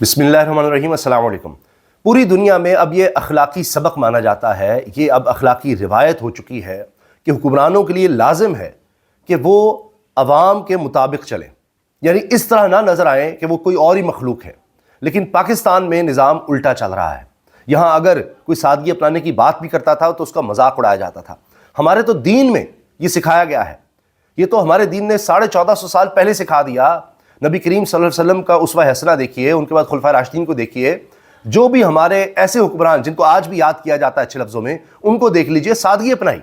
बिस्मिल्लाहिर्रहमानिर्रहीम, अस्सलाम वालेकुम। पूरी दुनिया में अब ये अखलाकी सबक माना जाता है, ये अब अखलाकी रिवायत हो चुकी है कि हुक्मरानों के लिए लाजिम है कि वो अवाम के मुताबिक चलें, यानी इस तरह ना नज़र आए कि वो कोई और ही मखलूक है। लेकिन पाकिस्तान में निज़ाम उल्टा चल रहा है। यहाँ अगर कोई सादगी अपनाने की बात भी करता था तो उसका मजाक उड़ाया जाता था। हमारे तो दीन में ये सिखाया गया है, ये तो हमारे दीन ने 1450 साल पहले सिखा दिया। नबी करीम सल्लल्लाहु अलैहि वसल्लम का उसवा हसना देखिए, उनके बाद खुलफाए राशिदीन को देखिए, जो भी हमारे ऐसे हुक्मरान जिनको आज भी याद किया जाता है अच्छे लफ्ज़ों में, उनको देख लीजिए, सादगी अपनाई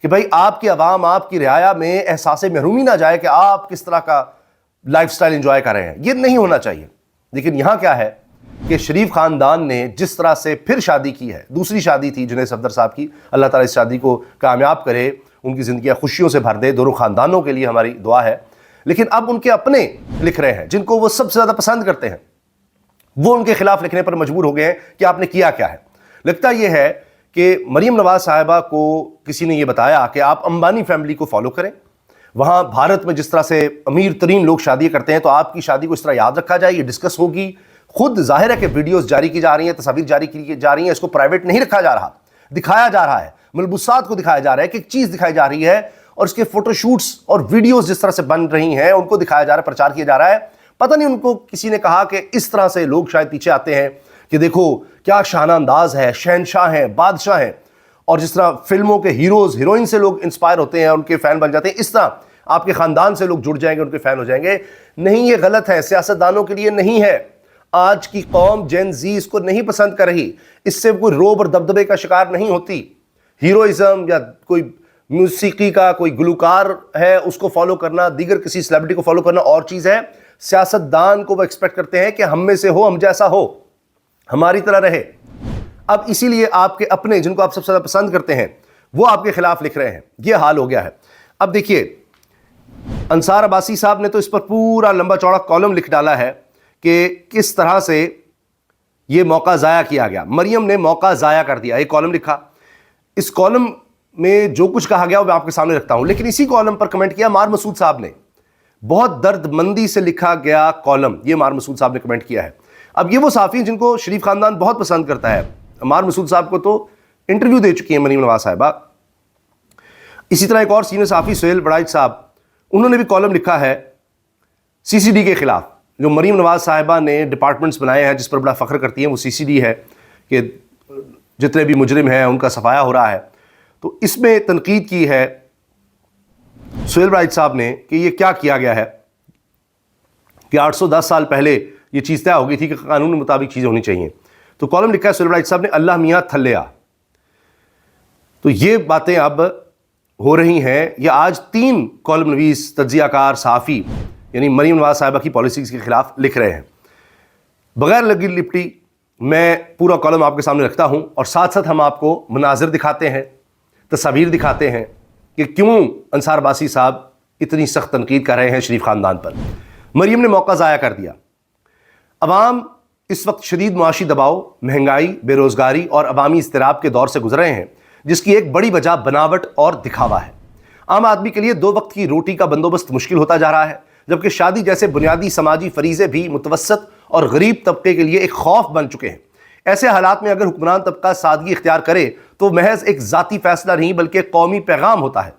कि भाई आपकी आवाम, आपकी रियाया में एहसास महरूमी ना जाए कि आप किस तरह का लाइफस्टाइल एंजॉय कर रहे हैं। ये नहीं होना चाहिए। लेकिन यहाँ क्या है कि शरीफ ख़ानदान ने जिस तरह से फिर शादी की है, दूसरी शादी थी जुनैद सफदर साहब की, अल्लाह ताला इस शादी को कामयाब करे, उनकी ज़िंदगियाँ खुशियों से भर दे, दोनों ख़ानदानों के लिए हमारी दुआ है। लेकिन अब उनके अपने लिख रहे हैं जिनको वो सबसे ज़्यादा पसंद करते हैं, वो उनके खिलाफ लिखने पर मजबूर हो गए हैं कि आपने किया क्या है। लगता यह है कि मरीम नवाज साहिबा को किसी ने यह बताया कि आप अंबानी फैमिली को फॉलो करें, वहाँ भारत में जिस तरह से अमीर तरीन लोग शादी करते हैं तो आपकी शादी को इस तरह याद रखा जाए, ये डिस्कस होगी। खुद जाहिर है कि वीडियोस जारी की जा रही हैं, तस्वीर जारी की जा रही हैं, इसको प्राइवेट नहीं रखा जा रहा, दिखाया जा रहा है, मलबूसात को दिखाया जा रहा है कि एक चीज़ दिखाई जा रही है और इसके फोटोशूट्स और वीडियोस जिस तरह से बन रही हैं उनको दिखाया जा रहा है, प्रचार किया जा रहा है। पता नहीं उनको किसी ने कहा कि इस तरह से लोग शायद पीछे आते हैं कि देखो क्या शाना अंदाज है, शहनशाह हैं, बादशाह हैं, और जिस तरह फिल्मों के हीरोज़ हीरोइन से लोग इंस्पायर होते हैं, उनके फ़ैन बन जाते हैं, इस तरह आपके ख़ानदान से लोग जुड़ जाएंगे, उनके फ़ैन हो जाएंगे। नहीं, ये गलत है, सियासतदानों के लिए नहीं है। आज की कौम जेन जी इसको नहीं पसंद कर रही, इससे कोई रोब और दबदबे का शिकार नहीं होती। हीरोइज़म या कोई मूसीकी का कोई गुलकार है उसको फॉलो करना, दीगर किसी सेलिब्रिटी को फॉलो करना और चीज़ है। सियासतदान को वो एक्सपेक्ट करते हैं कि हम में से हो, हम जैसा हो, हमारी तरह रहे। अब इसीलिए आपके अपने जिनको आप सबसे ज़्यादा पसंद करते हैं वो आपके खिलाफ लिख रहे हैं। ये हाल हो गया है। अब देखिए, अंसार अब्बासी साहब ने तो इस पर पूरा लंबा चौड़ा कॉलम लिख डाला है कि किस तरह से ये मौका ज़ाया किया गया। मरियम ने मौका ज़ाया कर दिया, एक कॉलम लिखा। इस कॉलम में जो कुछ कहा गया वो मैं आपके सामने रखता हूं, लेकिन इसी कॉलम पर कमेंट किया मार मसूद साहब ने। बहुत दर्दमंदी से लिखा गया कॉलम ये मार मसूद साहब ने कमेंट किया है। अब ये वो साफ़ी हैं जिनको शरीफ खानदान बहुत पसंद करता है। मार मसूद साहब को तो इंटरव्यू दे चुकी हैं मरीम नवाज साहिबा। इसी तरह एक और सीनियर साफ़ी सुहेल बड़ाइच साहब, उन्होंने भी कॉलम लिखा है CCD के खिलाफ। जो मरीम नवाज साहिबा ने डिपार्टमेंट्स बनाए हैं जिस पर बड़ा फ़ख्र करती हैं वो CCD है कि जितने भी मुजरिम हैं उनका सफाया हो रहा है। तो इसमें तनकीद की है सुहेल बड़ाइच साहब ने कि ये क्या किया गया है कि 810 साल पहले ये चीज़ तय हो गई थी कि कानून के मुताबिक चीज़ें होनी चाहिए। तो कॉलम लिखा है सुहेल बड़ाइच साहब ने, अल्लाह मियाँ थल्लिया। तो ये बातें अब हो रही हैं। ये आज 3 कॉलम नवीस तज्जियाकार सहाफ़ी यानी मरीम नवाज साहिबा की पॉलिसीज़ के खिलाफ लिख रहे हैं। बगैर लगी लिपटी मैं पूरा कॉलम आपके सामने रखता हूँ और साथ साथ हम आपको मनाजिर दिखाते हैं, तस्वीर दिखाते हैं कि क्यों अंसार अब्बासी साहब इतनी सख्त तनकीद कर रहे हैं शरीफ ख़ानदान पर। मरीम ने मौका ज़ाया कर दिया। अवाम इस वक्त शदीद मुआशी दबाव, महंगाई, बेरोज़गारी और अवामी इज़्तिराब के दौर से गुजर रहे हैं, जिसकी एक बड़ी वजह बनावट और दिखावा है। आम आदमी के लिए 2 वक्त की रोटी का बंदोबस्त मुश्किल होता जा रहा है, जबकि शादी जैसे बुनियादी समाजी फरीज़े भी मुतवस्सत और गरीब तबके के लिए एक खौफ बन चुके हैं। ऐसे हालात में अगर हुक्मरान तबका सादगी इख्तियार करे तो महज एक ज़ाती फैसला नहीं बल्कि कौमी पैगाम होता है।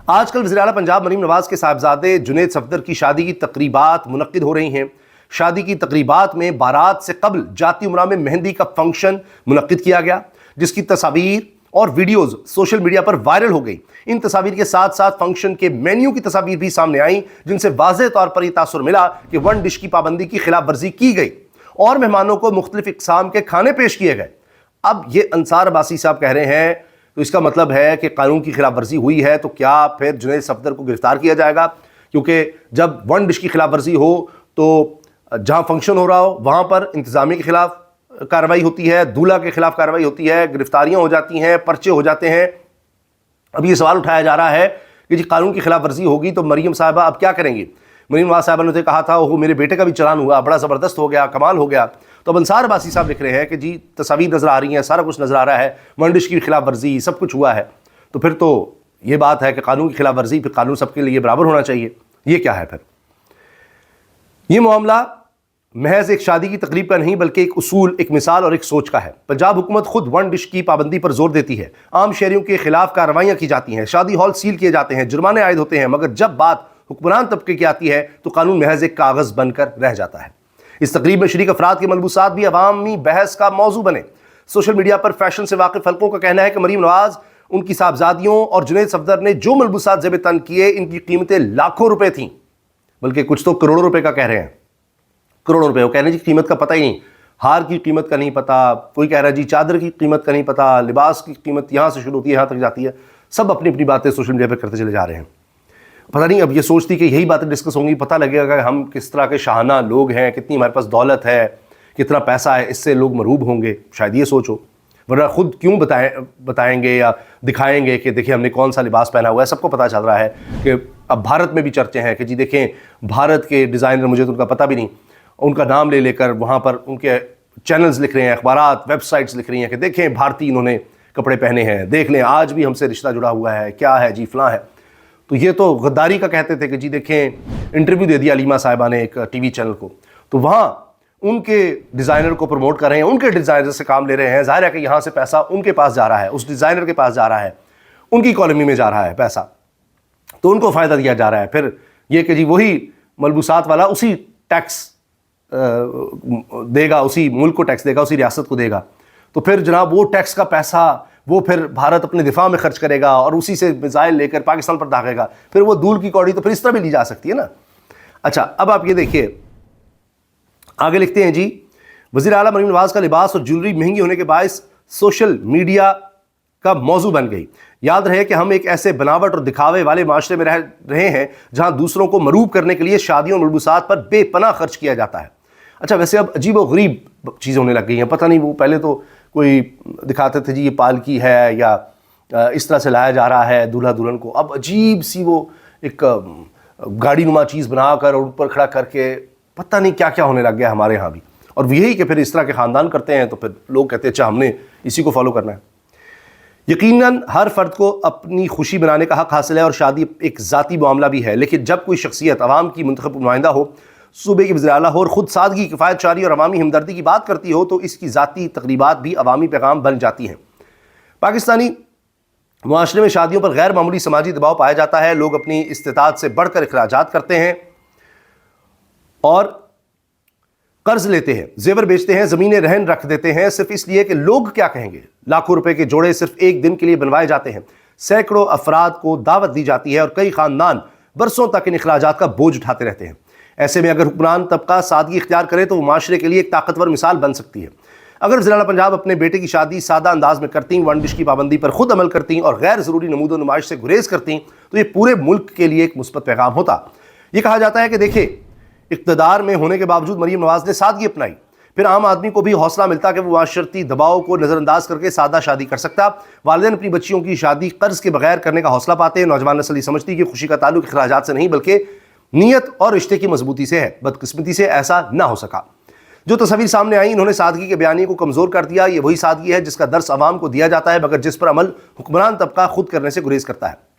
आजकल वज़ीर आला पंजाब मरीम नवाज़ के साहबजादे जुनैद सफदर की शादी की तकरीबात मुनक्किद हो रही हैं। शादी की तकरीबात में बारात से कबल जाती उमरा में मेहंदी का फंक्शन मुनक्किद किया गया, जिसकी तस्वीर और वीडियोज़ सोशल मीडिया पर वायरल हो गई। इन तस्वीर के साथ साथ फंक्शन के मेन्यू की तस्वीर भी सामने आई, जिनसे वाज़ेह तौर पर यह तासुर मिला कि 1 डिश की पाबंदी की खिलाफ वर्जी की गई और मेहमानों को मुख्तलिफ इक़साम के खाने पेश किए गए। अब ये अंसार अब्बासी साहब कह रहे हैं तो इसका मतलब है कि कानून की खिलाफ वर्जी हुई है, तो क्या फिर जुनैद सफदर को गिरफ्तार किया जाएगा? क्योंकि जब 1 डिश की खिलाफ वर्जी हो तो जहाँ फंक्शन हो रहा हो वहाँ पर इंतज़ामिया के खिलाफ कार्रवाई होती है, दूल्हा के खिलाफ कार्रवाई होती है, गिरफ्तारियाँ हो जाती हैं, पर्चे हो जाते हैं। अब ये सवाल उठाया जा रहा है कि जी कानून की खिलाफ वर्जी होगी तो मरीम साहिबा अब क्या करेंगी? मरीम नवाज साहिबा ने तो कहा था वो मेरे बेटे का भी चलान हुआ, बड़ा ज़बरदस्त हो गया, कमाल हो गया। तो अब अंसार अब्बासी साहब लिख रहे हैं कि जी तस्वीर नज़र आ रही हैं, सारा कुछ नज़र आ रहा है, 1 डिश की खिलाफ वर्जी सब कुछ हुआ है, तो फिर तो ये बात है कि कानून की खिलाफ वर्जी, फिर कानून सबके लिए बराबर होना चाहिए। ये क्या है फिर? ये मामला محض ایک شادی کی تقریب کا نہیں بلکہ ایک اصول، ایک مثال اور ایک سوچ کا ہے۔ پنجاب حکومت خود ون ڈش کی پابندی پر زور دیتی ہے، عام شہریوں کے خلاف کارروائیاں کی جاتی ہیں، شادی ہال سیل کیے جاتے ہیں، جرمانے عائد ہوتے ہیں، مگر جب بات حکمران طبقے کی آتی ہے تو قانون محض ایک کاغذ بن کر رہ جاتا ہے۔ اس تقریب میں شریک افراد کے ملبوسات بھی عوامی بحث کا موضوع بنے۔ سوشل میڈیا پر فیشن سے واقف حلقوں کا کہنا ہے کہ مریم نواز، ان کی صاحبزادیوں اور جنید صفدر نے جو ملبوسات زیب تن کیے، ان کی قیمتیں لاکھوں روپے تھیں، بلکہ کچھ تو کروڑوں روپے کا کہہ رہے ہیں۔ کروڑوں روپے، وہ کہہ رہے ہیں جی قیمت کا پتہ ہی نہیں، ہار کی قیمت کا نہیں پتہ، کوئی کہہ رہا ہے جی چادر کی قیمت کا نہیں پتہ، لباس کی قیمت یہاں سے شروع ہوتی ہے یہاں تک جاتی ہے۔ سب اپنی اپنی باتیں سوشل میڈیا پہ کرتے چلے جا رہے ہیں۔ پتہ نہیں اب یہ سوچتی کہ یہی باتیں ڈسکس ہوں گی، پتہ لگے گا کہ ہم کس طرح کے شاہانہ لوگ ہیں، کتنی ہمارے پاس دولت ہے، کتنا پیسہ ہے، اس سے لوگ مرعوب ہوں گے، شاید یہ سوچ ہو۔ ورنہ خود کیوں بتائیں گے یا دکھائیں گے کہ دیکھیں ہم نے کون سا لباس پہنا ہوا ہے۔ سب کو پتہ چل رہا ہے کہ اب بھارت میں بھی چرچے ہیں کہ جی دیکھیں بھارت کے ڈیزائنر، مجھے تو ان کا پتہ بھی نہیں، ان کا نام لے کر وہاں پر ان کے چینلز لکھ رہے ہیں، اخبارات، ویب سائٹس لکھ رہی ہیں کہ دیکھیں بھارتی انہوں نے کپڑے پہنے ہیں، دیکھ لیں آج بھی ہم سے رشتہ جڑا ہوا ہے، کیا ہے جی فلاں ہے۔ تو یہ تو غداری کا کہتے تھے کہ جی دیکھیں انٹرویو دے دیا علیمہ صاحبہ نے ایک ٹی وی چینل کو، تو وہاں ان کے ڈیزائنر کو پروموٹ کر رہے ہیں، ان کے ڈیزائنر سے کام لے رہے ہیں۔ ظاہر ہے کہ یہاں سے پیسہ ان کے پاس جا رہا ہے، اس ڈیزائنر کے پاس جا رہا ہے، ان کی اکانومی میں جا رہا ہے پیسہ، تو ان کو فائدہ دیا جا رہا ہے۔ پھر یہ کہ جی وہی ملبوسات والا اسی ٹیکس دے گا، اسی ملک کو ٹیکس دے گا، اسی ریاست کو دے گا، تو پھر جناب وہ ٹیکس کا پیسہ وہ پھر بھارت اپنے دفاع میں خرچ کرے گا اور اسی سے میزائل لے کر پاکستان پر داغے گا۔ پھر وہ دول کی کوڑی تو پھر اس طرح بھی لی جا سکتی ہے نا۔ اچھا اب آپ یہ دیکھیے آگے لکھتے ہیں جی، وزیر اعلیٰ مریم نواز کا لباس اور جیولری مہنگی ہونے کے باعث سوشل میڈیا کا موضوع بن گئی۔ یاد رہے کہ ہم ایک ایسے بناوٹ اور دکھاوے والے معاشرے میں رہ رہے ہیں جہاں دوسروں کو مرعوب کرنے کے لیے شادیوں اور ملبوسات پر بے پناہ خرچ کیا جاتا ہے۔ اچھا ویسے اب عجیب و غریب چیزیں ہونے لگ گئی ہیں، پتہ نہیں وہ پہلے تو کوئی دکھاتے تھے جی یہ پالکی ہے یا اس طرح سے لایا جا رہا ہے دولہا دلہن کو، اب عجیب سی وہ ایک گاڑی نما چیز بنا کر اور اوپر کھڑا کر کے پتہ نہیں کیا کیا ہونے لگ گیا ہمارے ہاں بھی۔ اور یہی کہ پھر اس طرح کے خاندان کرتے ہیں تو پھر لوگ کہتے ہیں اچھا ہم نے اسی کو فالو کرنا ہے۔ یقیناً ہر فرد کو اپنی خوشی بنانے کا حق حاصل ہے اور شادی ایک ذاتی معاملہ بھی ہے، لیکن جب کوئی شخصیت عوام کی منتخب نمائندہ ہو، صوبے کے وزیر اعلیٰ ہو اور خود سادگی، کفایت شعاری اور عوامی ہمدردی کی بات کرتی ہو تو اس کی ذاتی تقریبات بھی عوامی پیغام بن جاتی ہیں۔ پاکستانی معاشرے میں شادیوں پر غیر معمولی سماجی دباؤ پایا جاتا ہے، لوگ اپنی استطاعت سے بڑھ کر اخراجات کرتے ہیں اور قرض لیتے ہیں، زیور بیچتے ہیں، زمینیں رہن رکھ دیتے ہیں صرف اس لیے کہ لوگ کیا کہیں گے۔ لاکھوں روپے کے جوڑے صرف ایک دن کے لیے بنوائے جاتے ہیں، سینکڑوں افراد کو دعوت دی جاتی ہے اور کئی خاندان برسوں تک ان اخراجات کا بوجھ اٹھاتے رہتے ہیں۔ ایسے میں اگر حکمران طبقہ سادگی اختیار کرے تو وہ معاشرے کے لیے ایک طاقتور مثال بن سکتی ہے۔ اگر وزیر اعلیٰ پنجاب اپنے بیٹے کی شادی سادہ انداز میں کرتیں، ون ڈش کی پابندی پر خود عمل کرتیں اور غیر ضروری نمود و نمائش سے گریز کرتیں تو یہ پورے ملک کے لیے ایک مثبت پیغام ہوتا۔ یہ کہا جاتا ہے کہ دیکھیں اقتدار میں ہونے کے باوجود مریم نواز نے سادگی اپنائی، پھر عام آدمی کو بھی حوصلہ ملتا کہ وہ معاشرتی دباؤ کو نظر انداز کر کے سادہ شادی کر سکتا۔ والدین اپنی بچیوں کی شادی قرض کے بغیر کرنے کا حوصلہ پاتے ہیں۔ نوجوان نسل یہ سمجھتی کہ خوشی کا تعلق اخراجات سے نہیں بلکہ نیت اور رشتے کی مضبوطی سے ہے۔ بدقسمتی سے ایسا نہ ہو سکا۔ جو تصاویر سامنے آئیں انہوں نے سادگی کے بیانیے کو کمزور کر دیا۔ یہ وہی سادگی ہے جس کا درس عوام کو دیا جاتا ہے مگر جس پر عمل حکمران طبقہ خود کرنے سے گریز کرتا ہے۔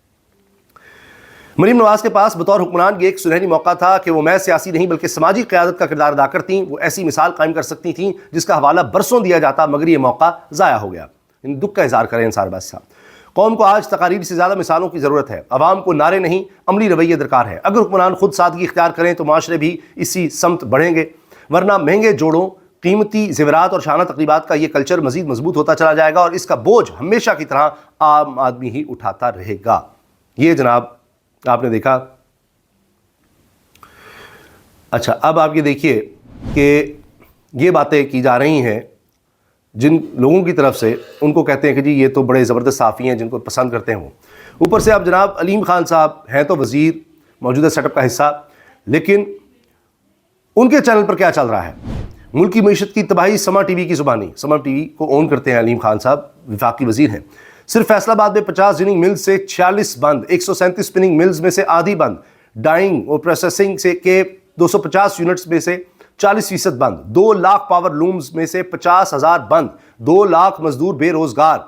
مریم نواز کے پاس بطور حکمران یہ ایک سنہری موقع تھا کہ وہ محض سیاسی نہیں بلکہ سماجی قیادت کا کردار ادا کرتیں۔ وہ ایسی مثال قائم کر سکتی تھیں جس کا حوالہ برسوں دیا جاتا مگر یہ موقع ضائع ہو گیا۔ دکھ کا اظہار کریں انصار عباسی صاحب۔ قوم کو آج تقاریر سے زیادہ مثالوں کی ضرورت ہے۔ عوام کو نعرے نہیں عملی رویے درکار ہے۔ اگر حکمران خود سادگی اختیار کریں تو معاشرے بھی اسی سمت بڑھیں گے، ورنہ مہنگے جوڑوں، قیمتی زیورات اور شانہ تقریبات کا یہ کلچر مزید مضبوط ہوتا چلا جائے گا اور اس کا بوجھ ہمیشہ کی طرح عام آدمی ہی اٹھاتا رہے گا۔ یہ جناب آپ نے دیکھا۔ اچھا اب آپ یہ دیکھیے کہ یہ باتیں کی جا رہی ہیں جن لوگوں کی طرف سے، ان کو کہتے ہیں کہ جی یہ تو بڑے زبردست صحافی ہیں جن کو پسند کرتے ہیں وہ۔ اوپر سے اب جناب علیم خان صاحب ہیں تو وزیر، موجودہ سیٹ اپ کا حصہ، لیکن ان کے چینل پر کیا چل رہا ہے؟ ملک کی معیشت کی تباہی سما ٹی وی کی زبانی۔ سما ٹی وی کو اون کرتے ہیں علیم خان صاحب، وفاقی وزیر ہیں۔ صرف فیصل آباد میں 50 جننگ ملز سے 46 بند، 137 سپننگ ملز میں سے آدھی بند، ڈائنگ اور پروسیسنگ سے کے 250 یونٹس میں سے 40% بند، 2 لاکھ پاور لومز میں سے 50,000 بند، 2 لاکھ مزدور بے روزگار۔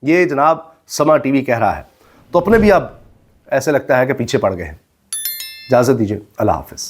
یہ جناب سما ٹی وی کہہ رہا ہے، تو اپنے بھی اب ایسے لگتا ہے کہ پیچھے پڑ گئے ہیں۔ اجازت دیجیے، اللہ حافظ۔